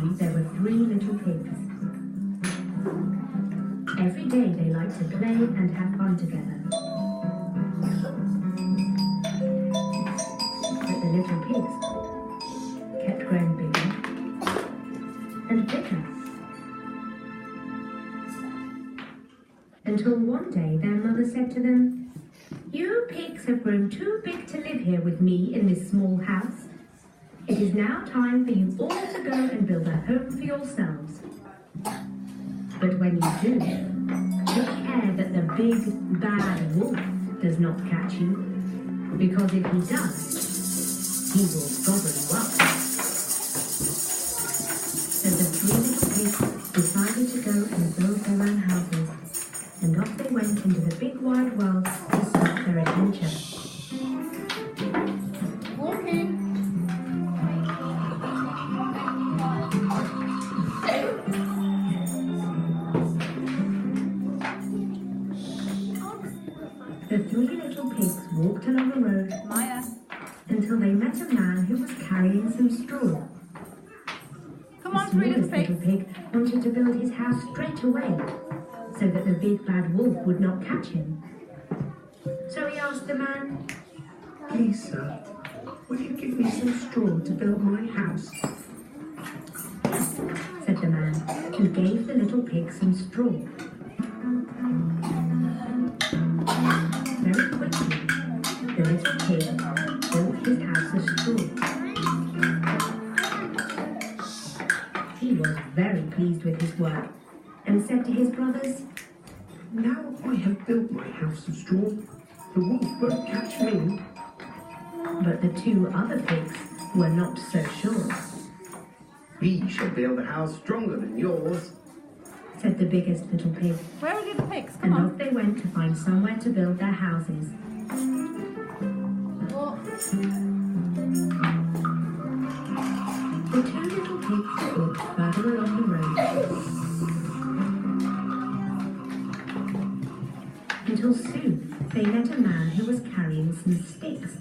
family, there were 3 little pigs. Every day they liked to play and have fun together. But the little pigs kept growing bigger and bigger. Until one day their mother said to them, "You pigs have grown too big to live here with me in this small house. It is now time for you all to go and build a home for yourselves. But when you do, take care that the big bad wolf does not catch you, because if he does, he will gobble you up." So the 3 little pigs decided to go and build their own houses, and off they went into the big wide world to start their adventure. The 3 little pigs walked along the road until they met a man who was carrying some straw. Come on, 3 little pigs. The smallest little pig wanted to build his house straight away so that the big bad wolf would not catch him. So he asked the man, "Please, sir, will you give me some straw to build my house?" "Yes," said the man, and gave the little pig some straw. Very quickly, the little pig built his house of straw. He was very pleased with his work and said to his brothers, "Now I have built my house of straw, the wolf won't catch me." but the 2 other pigs were not so sure. "We shall build a house stronger than yours," said the biggest little pig, Where are the other pigs? Come and on. off they went to find somewhere to build their houses. The 2 little pigs walked further along the road until soon they met a man who was carrying some sticks.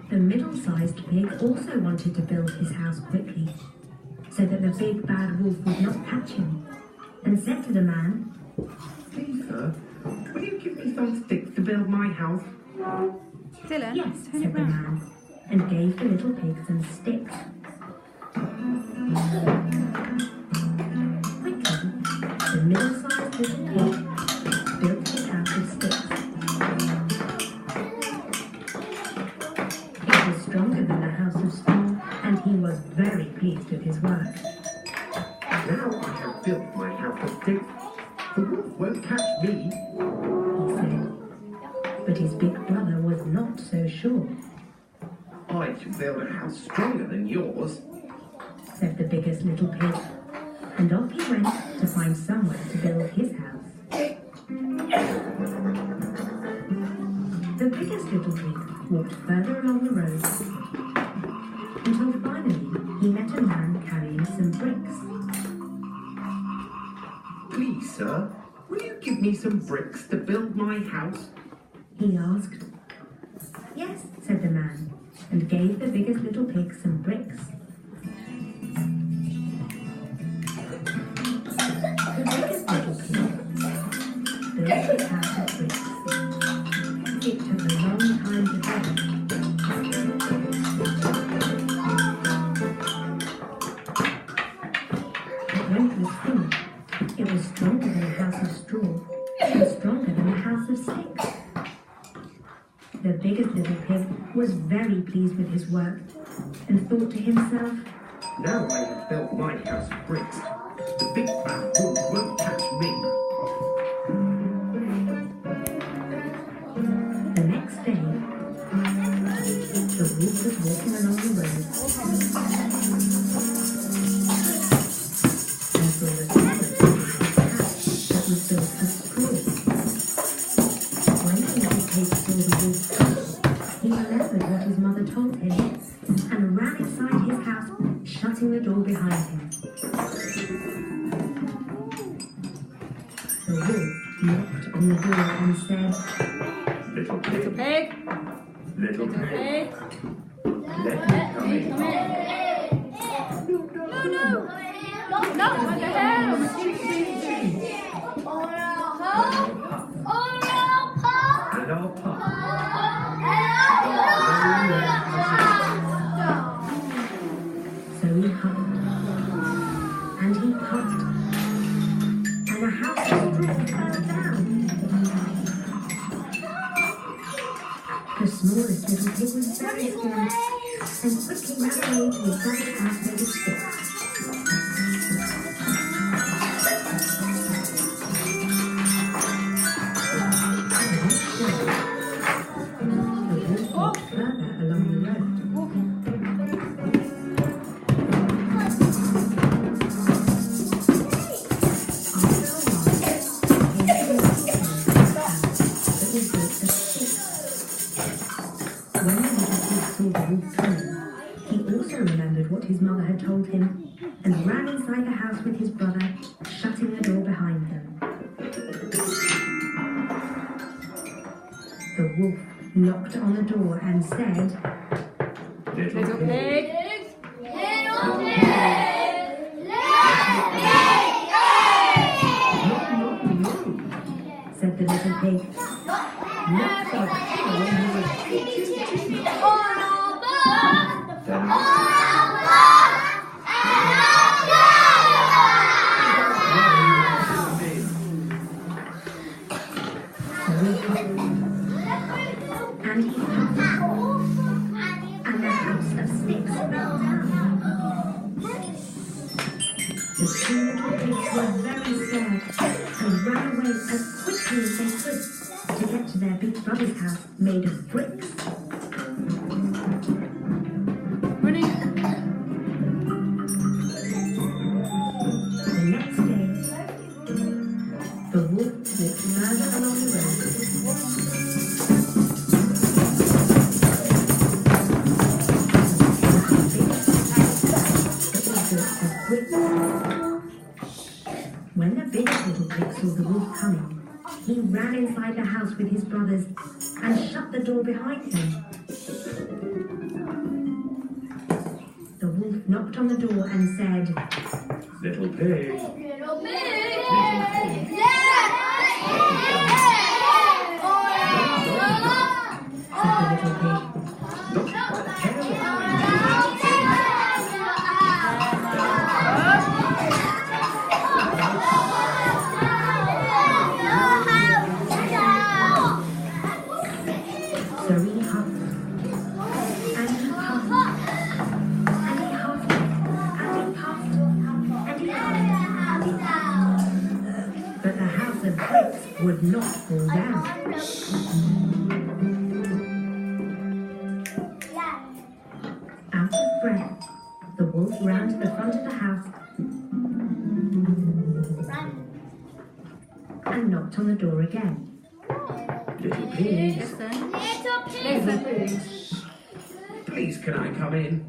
The middle-sized pig also wanted to build his house quickly so that the big bad wolf would not catch him, and said to the man, "Please, sir, will you give me some sticks to build my house?" Dylan, "Yes," turn said it the round. man, and gave the little pig some sticks. Quickly, the middle-sized little pig built his house of sticks. It was stronger than the house of straw, and he was very pleased with his work. "Now I have built my house of sticks, the wolf won't catch me." He said, but his big brother was not so sure. "I shall build a house stronger than yours," said the biggest little pig, and off he went to find somewhere to build his house. The biggest little pig walked further along the road until finally he met a man carrying some bricks. "Please, sir, will you give me some bricks to build my house?" He asked. "Yes," said the man, and gave the biggest little pig some bricks. The biggest little pig built his house of bricks. It took a long time to build. But when it was finished, it was stronger than a house of straw, and stronger than a house of sticks. The biggest little pig was very pleased with his work and thought to himself, "Now I have built my house of bricks, the big bad wolf won't catch me." The next day, the wolf was walking along the road and saw the smaller pig that was built of straw. When the little pig saw the wolf come, he remembered what his mother told him and ran inside his house, shutting the door behind him. The wolf knocked on the door and said, "Little Little pig, pig. little Little pig, pig. let me come in." No, no. No, what the hell? And I'll puff. So he huffed, and he puffed, and the house of bricks fell down. The smallest little pig was very scared, and quickly ran away to his brother's house made of sticks. The wolf walked further along the road. When the little pig saw the wolf coming, he also remembered what his mother had told him and ran inside the house with his brother, shutting the door behind them. The wolf knocked on the door and said, Little pig. said the little pig. Looks like someone was cheating. And he puffed, and the house of sticks fell down. The two little pigs were very scared and ran away as quickly as they could to get to their big brother's house made of bricks. Running. The next day, the wolf walked further along the road. When the biggest little pig saw the wolf coming, he ran inside the house with his brothers and shut the door behind him. The wolf knocked on the door and said, Little pig. said the little pig. Not by the hair. So he huffed, and he puffed, and he huffed, and he puffed, and he huffed. But the house of bricks would not fall down. Out of breath, the wolf ran to the front of the house and knocked on the door again. Little pigs. Listen. Little pigs. Please, can I come in?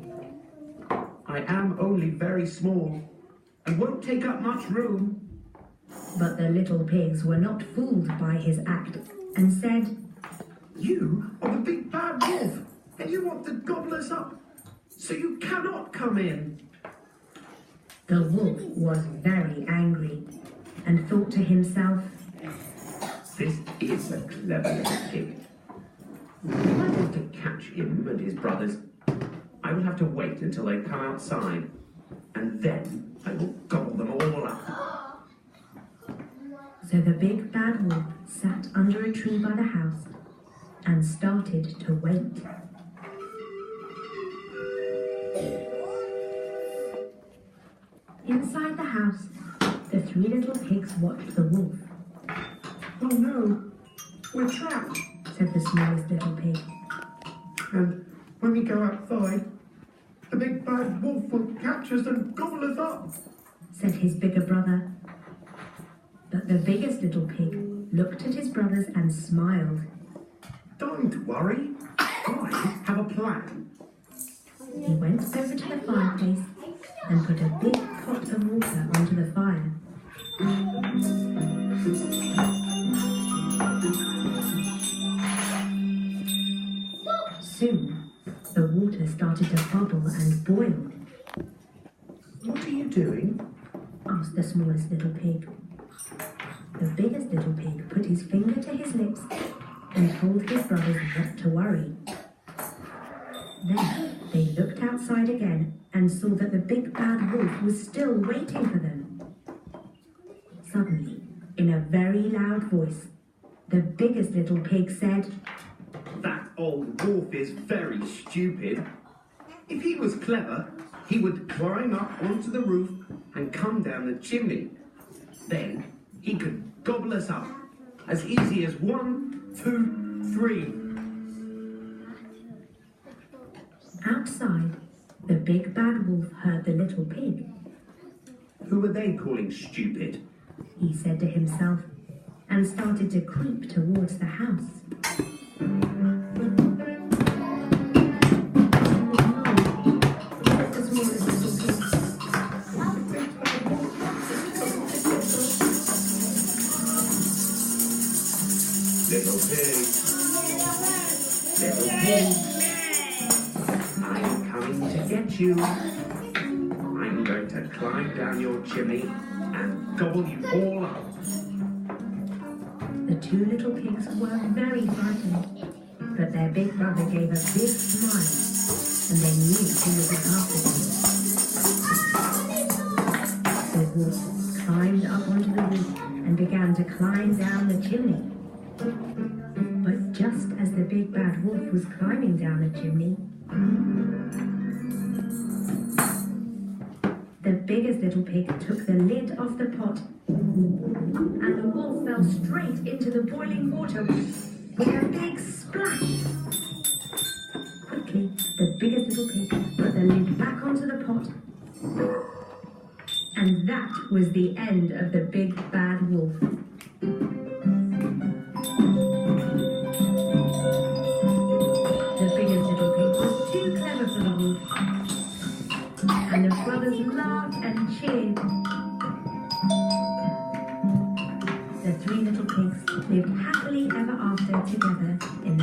I am only very small and won't take up much room. But the little pigs were not fooled by his act and said, You are the big bad wolf, and you want to gobble us up, so you cannot come in. The wolf was very angry and thought to himself, This is a clever little pig. If I want to catch him and his brothers, I will have to wait until they come outside, and then I will gobble them all up. So the big bad wolf sat under a tree by the house and started to wait. Inside the house, the three little pigs watched the wolf, Oh no, we're trapped. said the smallest little pig. And when we go outside, the big bad wolf will catch us and gobble us up. Said his bigger brother. But the biggest little pig looked at his brothers and smiled. Don't worry, I have a plan. He went over to the fireplace and put a big pot of water onto the fire. Soon, the water started to bubble and boil. What are you doing? asked the smallest little pig. The biggest little pig put his finger to his lips and told his brothers not to worry. Then they looked outside again and saw that the big bad wolf was still waiting for them. Suddenly, in a very loud voice, the biggest little pig said, That old wolf is very stupid. If he was clever, he would climb up onto the roof and come down the chimney. Then he could gobble us up as easy as 1, 2, 3. Outside, the big bad wolf heard the little pig. Who are they calling stupid? He said to himself, and started to creep towards the house. Little pig. Little pig. I'm coming to get you. I'm going to climb down your chimney and gobble you all up. The two little pigs were very frightened, but their big brother gave a big smile, and they knew he was after them. The wolf climbed up onto the roof and began to climb down the chimney. But just as the big bad wolf was climbing down the chimney, the biggest little pig took the lid off the pot, and the wolf fell straight into the boiling water with a big splash. Quickly, the biggest little pig put the lid back onto the pot, and that was the end of the big bad wolf. The biggest little pig was too clever for the wolf, and the brothers laughed and cheered. The three little pigs lived happily ever after together in